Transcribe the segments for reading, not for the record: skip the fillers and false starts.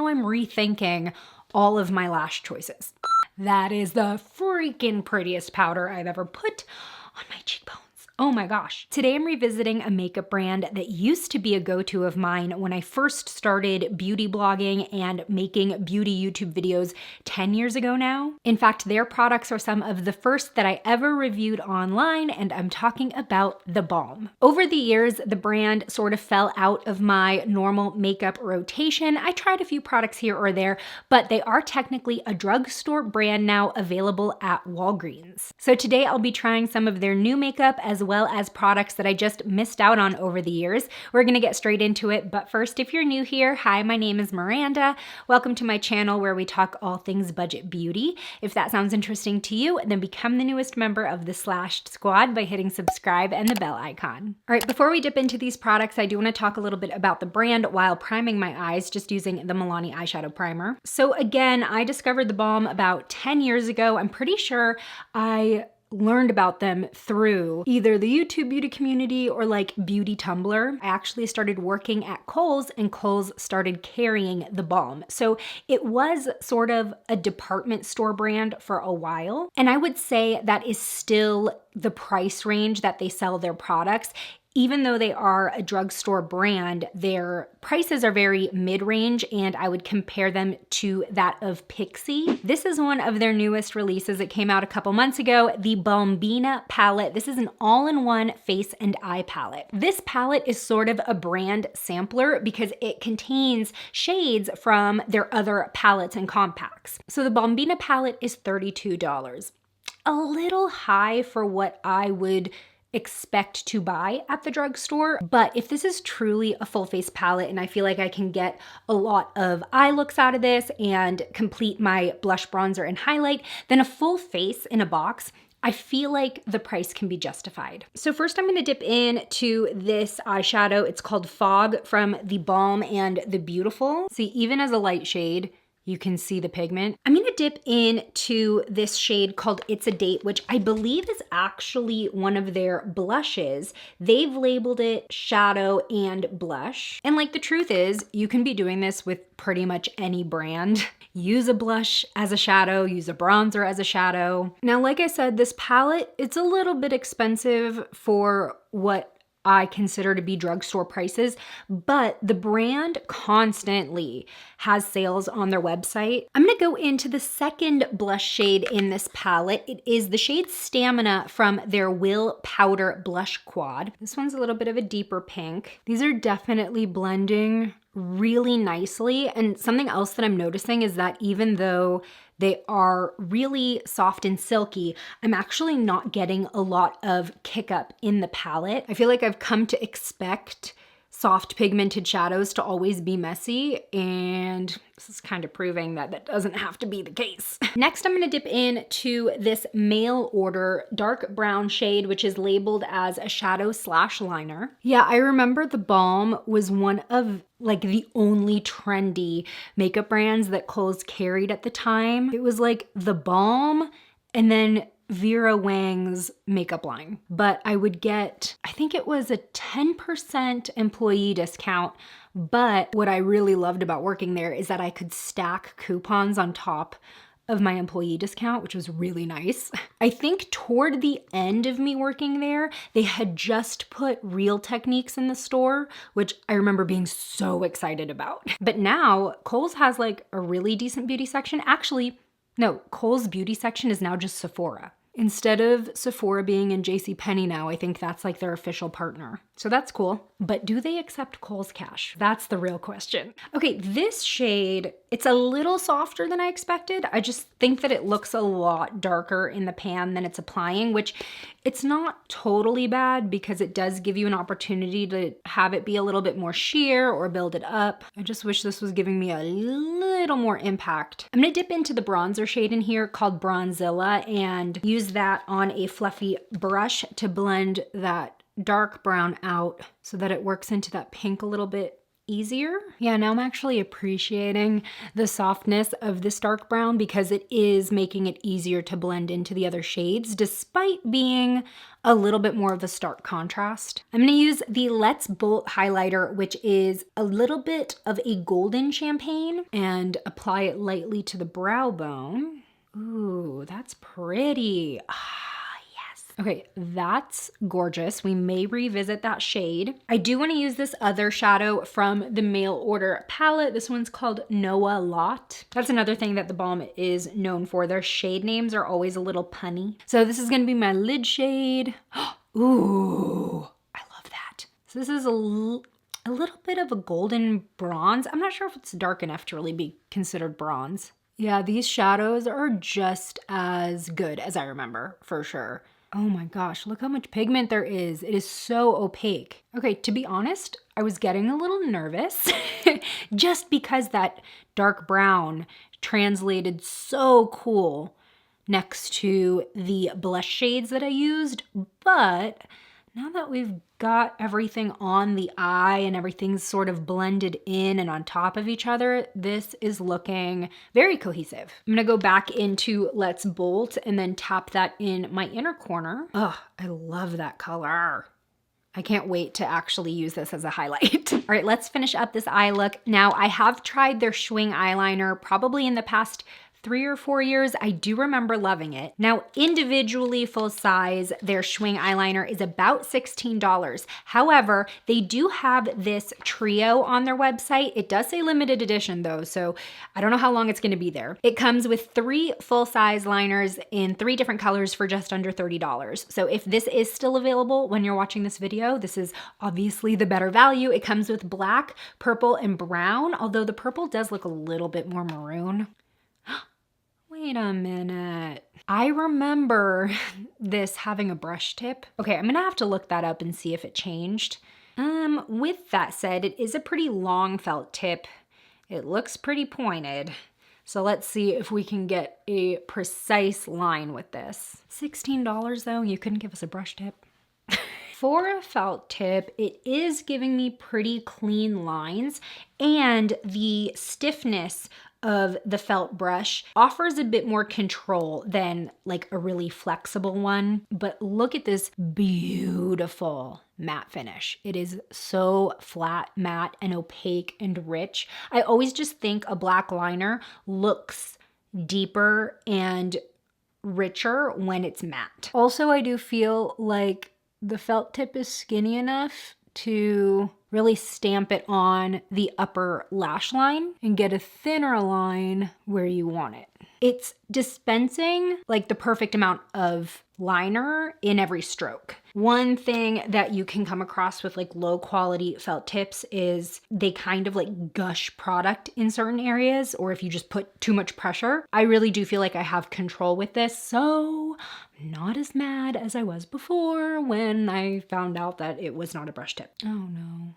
now I'm rethinking all of my lash choices. That is the freaking prettiest powder I've ever put on my cheekbones. Oh my gosh. Today I'm revisiting a makeup brand that used to be a go-to of mine when I first started beauty blogging and making beauty YouTube videos 10 years ago now. In fact, their products are some of the first that I ever reviewed online, and I'm talking about theBalm. Over the years, the brand sort of fell out of my normal makeup rotation. I tried a few products here or there, but they are technically a drugstore brand now available at Walgreens. So today I'll be trying some of their new makeup as well as products that I just missed out on over the years. We're gonna get straight into it, but first, if you're new here, hi, my name is Miranda. Welcome to my channel where we talk all things budget beauty. If that sounds interesting to you, then become the newest member of the Slashed Squad by hitting subscribe and the bell icon. All right, before we dip into these products, I do wanna talk a little bit about the brand while priming my eyes, just using the Milani eyeshadow primer. So again, I discovered theBalm about 10 years ago. I'm pretty sure I learned about them through either the YouTube beauty community or like beauty Tumblr. I actually started working at Kohl's and Kohl's started carrying theBalm. So it was sort of a department store brand for a while. And I would say that is still the price range that they sell their products. Even though they are a drugstore brand, their prices are very mid-range, and I would compare them to that of Pixi. This is one of their newest releases. It came out a couple months ago, the Bombina Palette. This is an all-in-one face and eye palette. This palette is sort of a brand sampler because it contains shades from their other palettes and compacts. So the Bombina Palette is $32. A little high for what I would expect to buy at the drugstore. But if this is truly a full face palette and I feel like I can get a lot of eye looks out of this and complete my blush, bronzer, and highlight, then a full face in a box, I feel like the price can be justified. So first I'm gonna dip into this eyeshadow. It's called Fog from theBalm and The Beautiful. See, even as a light shade, you can see the pigment. I'm gonna dip into this shade called It's a Date, which I believe is actually one of their blushes. They've labeled it shadow and blush. And like the truth is, you can be doing this with pretty much any brand. Use a blush as a shadow, use a bronzer as a shadow. Now, like I said, this palette, it's a little bit expensive for what I consider to be drugstore prices, but the brand constantly has sales on their website. I'm gonna go into the second blush shade in this palette. It is the shade Stamina from their Will Powder Blush Quad. This one's a little bit of a deeper pink. These are definitely blending really nicely. And something else that I'm noticing is that even though they are really soft and silky, I'm actually not getting a lot of kick up in the palette. I feel like I've come to expect soft pigmented shadows to always be messy, and this is kind of proving that that doesn't have to be the case. Next, I'm gonna dip into this mail order dark brown shade, which is labeled as a shadow slash liner. Yeah, I remember theBalm was one of like the only trendy makeup brands that Kohl's carried at the time. It was like theBalm and then Vera Wang's makeup line. But I would get, I think it was a 10% employee discount. But what I really loved about working there is that I could stack coupons on top of my employee discount, which was really nice. I think toward the end of me working there, they had just put Real Techniques in the store, which I remember being so excited about. But now Kohl's has like a really decent beauty section. Actually, no, Kohl's beauty section is now just Sephora. Instead of Sephora being in JCPenney now, I think that's like their official partner. So that's cool. But do they accept Kohl's cash? That's the real question. Okay, this shade, it's a little softer than I expected. I just think that it looks a lot darker in the pan than it's applying, which it's not totally bad because it does give you an opportunity to have it be a little bit more sheer or build it up. I just wish this was giving me a little more impact. I'm gonna dip into the bronzer shade in here called Bronzilla and use that on a fluffy brush to blend that dark brown out so that it works into that pink a little bit easier. Yeah, now I'm actually appreciating the softness of this dark brown because it is making it easier to blend into the other shades despite being a little bit more of a stark contrast. I'm gonna use the Let's Bolt highlighter, which is a little bit of a golden champagne, and apply it lightly to the brow bone. Ooh, that's pretty. Okay, that's gorgeous. We may revisit that shade. I do want to use this other shadow from the mail order palette. This one's called Noah Lot. That's another thing that the Balm is known for. Their shade names are always a little punny. So this is going to be my lid shade. Ooh, I love that. So this is a little bit of a golden bronze. I'm not sure if it's dark enough to really be considered bronze. Yeah, these shadows are just as good as I remember, for sure. Oh my gosh, look how much pigment there is. It is so opaque. Okay, to be honest, I was getting a little nervous just because that dark brown translated so cool next to the blush shades that I used. But now that we've got everything on the eye and everything's sort of blended in and on top of each other, this is looking very cohesive. I'm gonna go back into Let's Bolt and then tap that in my inner corner. Oh, I love that color. I can't wait to actually use this as a highlight. All right, let's finish up this eye look. Now, I have tried their Schwing eyeliner probably in the past 3 or 4 years. I do remember loving it. Now, individually full size, their Schwing eyeliner is about $16. However, they do have this trio on their website. It does say limited edition though, so I don't know how long it's gonna be there. It comes with 3 full-size liners in 3 different colors for just under $30. So if this is still available when you're watching this video, this is obviously the better value. It comes with black, purple, and brown, although the purple does look a little bit more maroon. Wait a minute. I remember this having a brush tip. Okay, I'm gonna have to look that up and see if it changed. With that said, it is a pretty long felt tip. It looks pretty pointed. So let's see if we can get a precise line with this. $16 though, you couldn't give us a brush tip. For a felt tip, it is giving me pretty clean lines, and the stiffness of the felt brush offers a bit more control than like a really flexible one. But look at this beautiful matte finish. It is so flat, matte, and opaque and rich. I always just think a black liner looks deeper and richer when it's matte. Also, I do feel like the felt tip is skinny enough to really stamp it on the upper lash line and get a thinner line where you want it. It's dispensing like the perfect amount of liner in every stroke. One thing that you can come across with like low quality felt tips is they kind of like gush product in certain areas, or if you just put too much pressure. I really do feel like I have control with this, so I'm not as mad as I was before when I found out that it was not a brush tip. Oh no.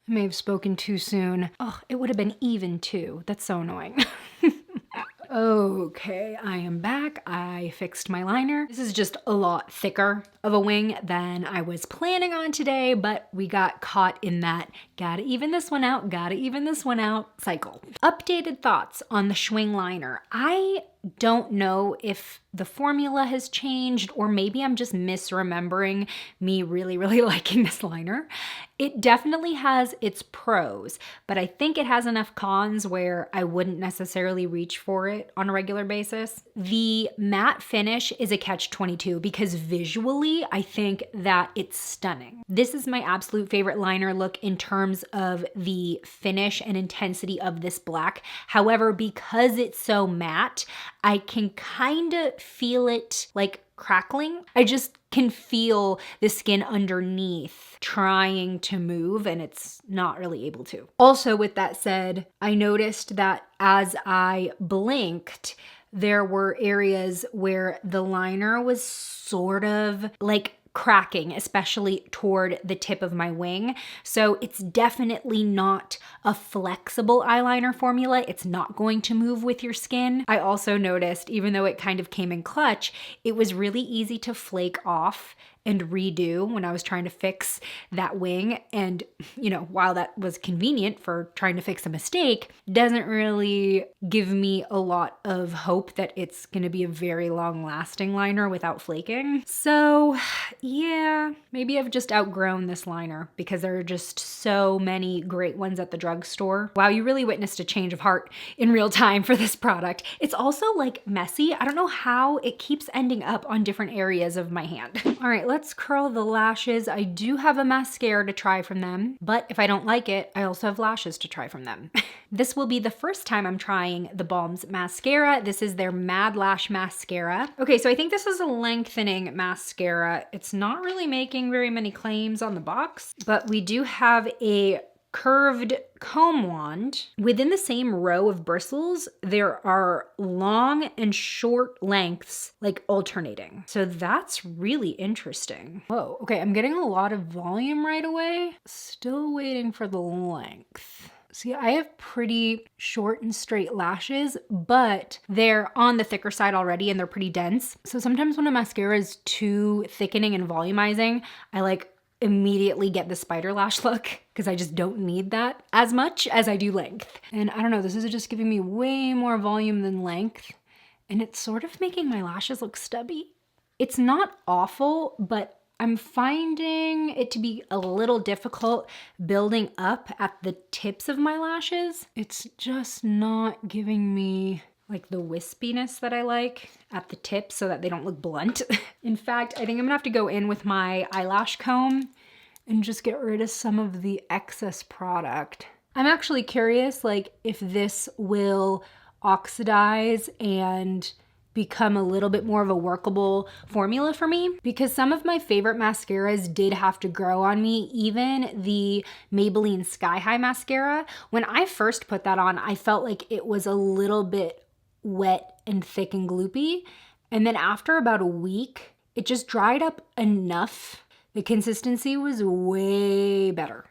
I may have spoken too soon. Oh, it would have been even too. That's so annoying. Okay, I am back. I fixed my liner. This is just a lot thicker of a wing than I was planning on today, but we got caught in that gotta even this one out, gotta even this one out cycle. Updated thoughts on the Schwing liner. I don't know if the formula has changed, or maybe I'm just misremembering me really liking this liner. It definitely has its pros, but I think it has enough cons where I wouldn't necessarily reach for it on a regular basis. The matte finish is a catch-22 because visually I think that it's stunning. This is my absolute favorite liner look in terms of the finish and intensity of this black. However, because it's so matte, I can kind of feel it like crackling. I just can feel the skin underneath trying to move, and it's not really able to. Also, with that said, I noticed that as I blinked, there were areas where the liner was sort of like cracking, especially toward the tip of my wing. So it's definitely not a flexible eyeliner formula. It's not going to move with your skin. I also noticed, even though it kind of came in clutch, it was really easy to flake off and redo when I was trying to fix that wing. And, you know, while that was convenient for trying to fix a mistake, doesn't really give me a lot of hope that it's gonna be a very long lasting liner without flaking. So yeah, maybe I've just outgrown this liner because there are just so many great ones at the drugstore. Wow, you really witnessed a change of heart in real time for this product. It's also like messy. I don't know how it keeps ending up on different areas of my hand. All right, let's curl the lashes. I do have a mascara to try from them, but if I don't like it, I also have lashes to try from them. This will be the first time I'm trying the Balm's mascara. This is their Mad Lash Mascara. Okay, so I think this is a lengthening mascara. It's not really making very many claims on the box, but we do have a curved comb wand. Within the same row of bristles, there are long and short lengths, like alternating. So that's really interesting. Whoa, okay, I'm getting a lot of volume right away. Still waiting for the length. See, I have pretty short and straight lashes, but they're on the thicker side already and they're pretty dense. So sometimes when a mascara is too thickening and volumizing, I like immediately get the spider lash look because I just don't need that as much as I do length. And I don't know, this is just giving me way more volume than length. And it's sort of making my lashes look stubby. It's not awful, but I'm finding it to be a little difficult building up at the tips of my lashes. It's just not giving me like the wispiness that I like at the tips so that they don't look blunt. In fact, I think I'm gonna have to go in with my eyelash comb and just get rid of some of the excess product. I'm actually curious, like, if this will oxidize and become a little bit more of a workable formula for me, because some of my favorite mascaras did have to grow on me. Even the Maybelline Sky High mascara, when I first put that on, I felt like it was a little bit wet and thick and gloopy. And then after about a week, it just dried up enough. The consistency was way better.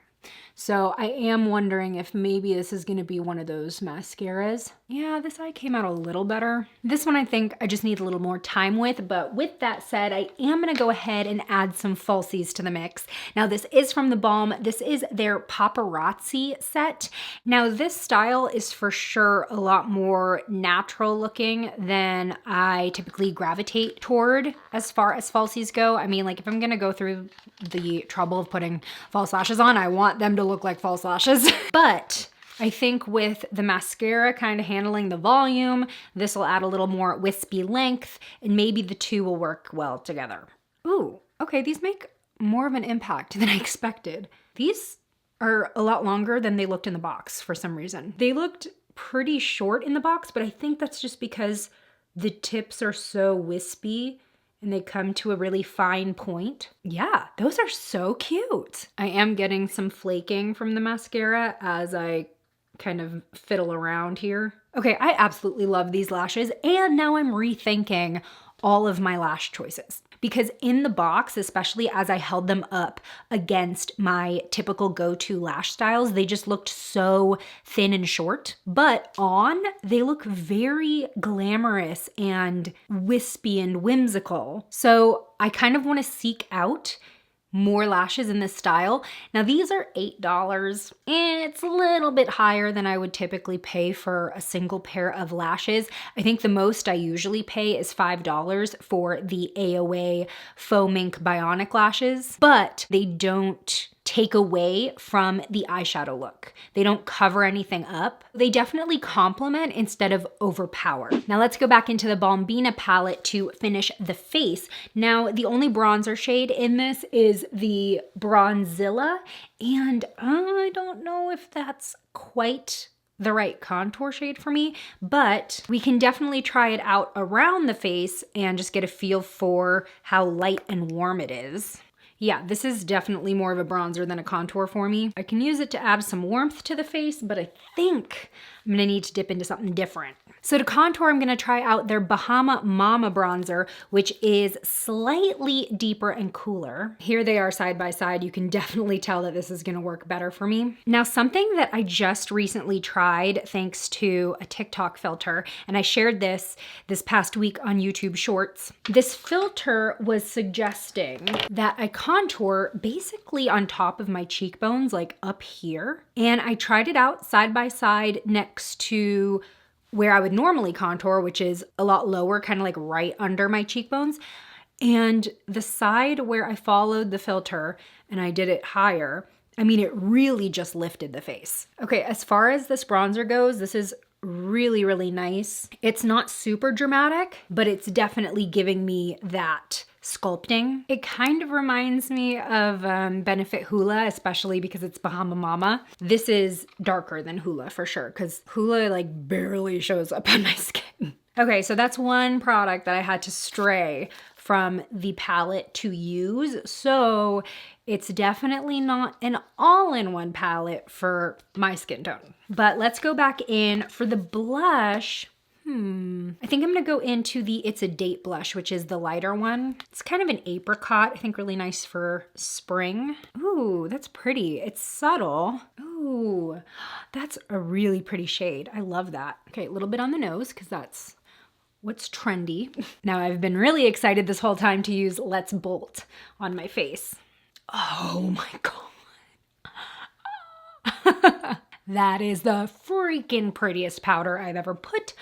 So I am wondering if maybe this is gonna be one of those mascaras. Yeah, this eye came out a little better. This one I think I just need a little more time with, but with that said, I am gonna go ahead and add some falsies to the mix. Now this is from theBalm. This is their Paparazzi set. Now this style is for sure a lot more natural looking than I typically gravitate toward as far as falsies go. I mean, like if I'm gonna go through the trouble of putting false lashes on, I want them to look like false lashes. But I think with the mascara kind of handling the volume, this will add a little more wispy length and maybe the two will work well together. Ooh, okay, these make more of an impact than I expected. These are a lot longer than they looked in the box for some reason. They looked pretty short in the box, but I think that's just because the tips are so wispy and they come to a really fine point. Yeah, those are so cute. I am getting some flaking from the mascara as I kind of fiddle around here. Okay, I absolutely love these lashes, and now I'm rethinking all of my lash choices. Because in the box, especially as I held them up against my typical go-to lash styles, they just looked so thin and short. But on, they look very glamorous and wispy and whimsical. So I kind of want to seek out more lashes in this style. Now these are $8 and it's a little bit higher than I would typically pay for a single pair of lashes. I think the most I usually pay is $5 for the AOA Faux Mink Bionic lashes, but they don't take away from the eyeshadow look. They don't cover anything up. They definitely complement instead of overpower. Now let's go back into the Balmbina palette to finish the face. Now the only bronzer shade in this is the Bronzilla, and I don't know if that's quite the right contour shade for me, but we can definitely try it out around the face and just get a feel for how light and warm it is. Yeah, this is definitely more of a bronzer than a contour for me. I can use it to add some warmth to the face, but I think I'm gonna need to dip into something different. So to contour, I'm gonna try out their Bahama Mama Bronzer, which is slightly deeper and cooler. Here they are side by side. You can definitely tell that this is gonna work better for me. Now, something that I just recently tried thanks to a TikTok filter, and I shared this past week on YouTube Shorts. This filter was suggesting that I contour basically on top of my cheekbones, like up here. And I tried it out side by side next to where I would normally contour, which is a lot lower, kind of like right under my cheekbones. And the side where I followed the filter and I did it higher, I mean, it really just lifted the face. Okay, as far as this bronzer goes, this is really, really nice. It's not super dramatic, but it's definitely giving me that sculpting. It kind of reminds me of Benefit Hoola, especially because it's Bahama Mama. This is darker than Hoola for sure, because Hoola like barely shows up on my skin. Okay, so that's one product that I had to stray from the palette to use. So it's definitely not an all-in-one palette for my skin tone. But let's go back in for the blush. I think I'm gonna go into the It's a Date blush, which is the lighter one. It's kind of an apricot, I think really nice for spring. Ooh, that's pretty. It's subtle. Ooh, that's a really pretty shade. I love that. Okay, a little bit on the nose because that's what's trendy. Now I've been really excited this whole time to use Let's Bolt on my face. Oh my God. That is the freaking prettiest powder I've ever put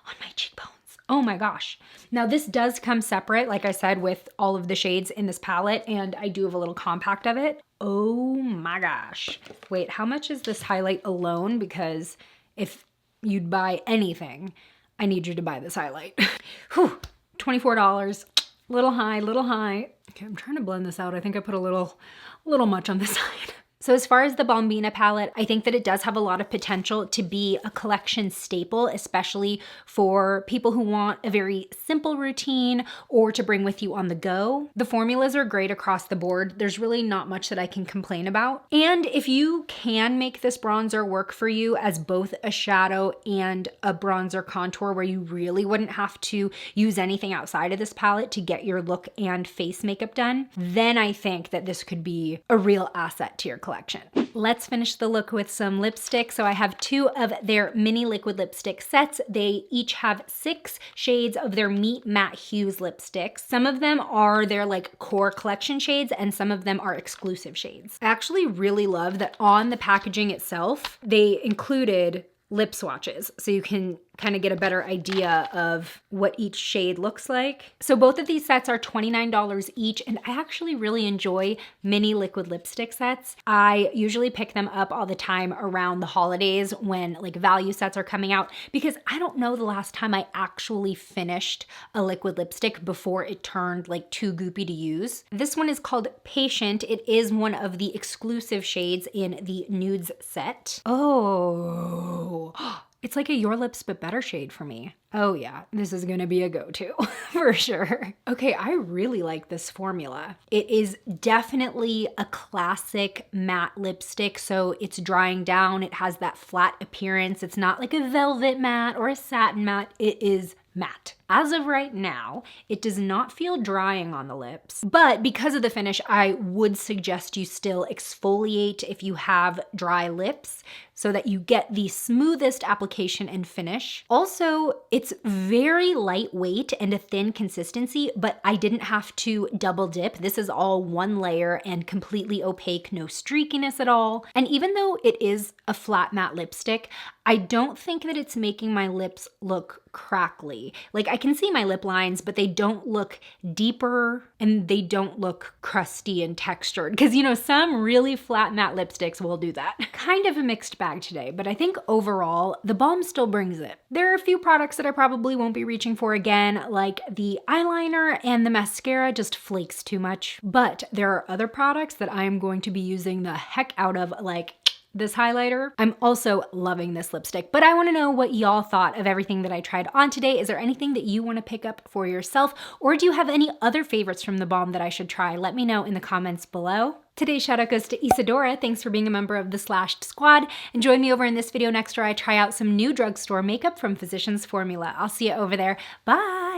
on my cheekbones. Oh my gosh. Now this does come separate, like I said, with all of the shades in this palette, and I do have a little compact of it. Oh my gosh. Wait, how much is this highlight alone? Because if you'd buy anything, I need you to buy this highlight. Whew, $24. Little high, little high. Okay, I'm trying to blend this out. I think I put a little much on this side. So as far as the Balmbina palette, I think that it does have a lot of potential to be a collection staple, especially for people who want a very simple routine or to bring with you on the go. The formulas are great across the board. There's really not much that I can complain about. And if you can make this bronzer work for you as both a shadow and a bronzer contour where you really wouldn't have to use anything outside of this palette to get your look and face makeup done, then I think that this could be a real asset to your collection. Let's finish the look with some lipstick. So I have 2 of their mini liquid lipstick sets. They each have 6 shades of their Meet Matte Hughes lipsticks. Some of them are their like core collection shades and some of them are exclusive shades. I actually really love that on the packaging itself, they included lip swatches so you can kind of get a better idea of what each shade looks like. So both of these sets are $29 each, and I actually really enjoy mini liquid lipstick sets. I usually pick them up all the time around the holidays when like value sets are coming out, because I don't know the last time I actually finished a liquid lipstick before it turned like too goopy to use. This one is called Patient. It is one of the exclusive shades in the Nudes set. Oh, it's like a Your Lips But Better shade for me. Oh yeah, this is gonna be a go-to for sure. Okay, I really like this formula. It is definitely a classic matte lipstick, so it's drying down. It has that flat appearance. It's not like a velvet matte or a satin matte. It is matte. As of right now, it does not feel drying on the lips, but because of the finish, I would suggest you still exfoliate if you have dry lips so that you get the smoothest application and finish. Also, it's very lightweight and a thin consistency, but I didn't have to double dip. This is all one layer and completely opaque, no streakiness at all. And even though it is a flat matte lipstick, I don't think that it's making my lips look crackly. Like I can see my lip lines, but they don't look deeper and they don't look crusty and textured. Because you know, some really flat matte lipsticks will do that. Kind of a mixed bag today, but I think overall, the Balm still brings it. There are a few products that I probably won't be reaching for again, like the eyeliner and the mascara just flakes too much. But there are other products that I am going to be using the heck out of, like this highlighter. I'm also loving this lipstick, but I wanna know what y'all thought of everything that I tried on today. Is there anything that you wanna pick up for yourself, or do you have any other favorites from the Balm that I should try? Let me know in the comments below. Today's shout out goes to Isadora. Thanks for being a member of the Slashed Squad. And join me over in this video next where I try out some new drugstore makeup from Physicians Formula. I'll see you over there. Bye!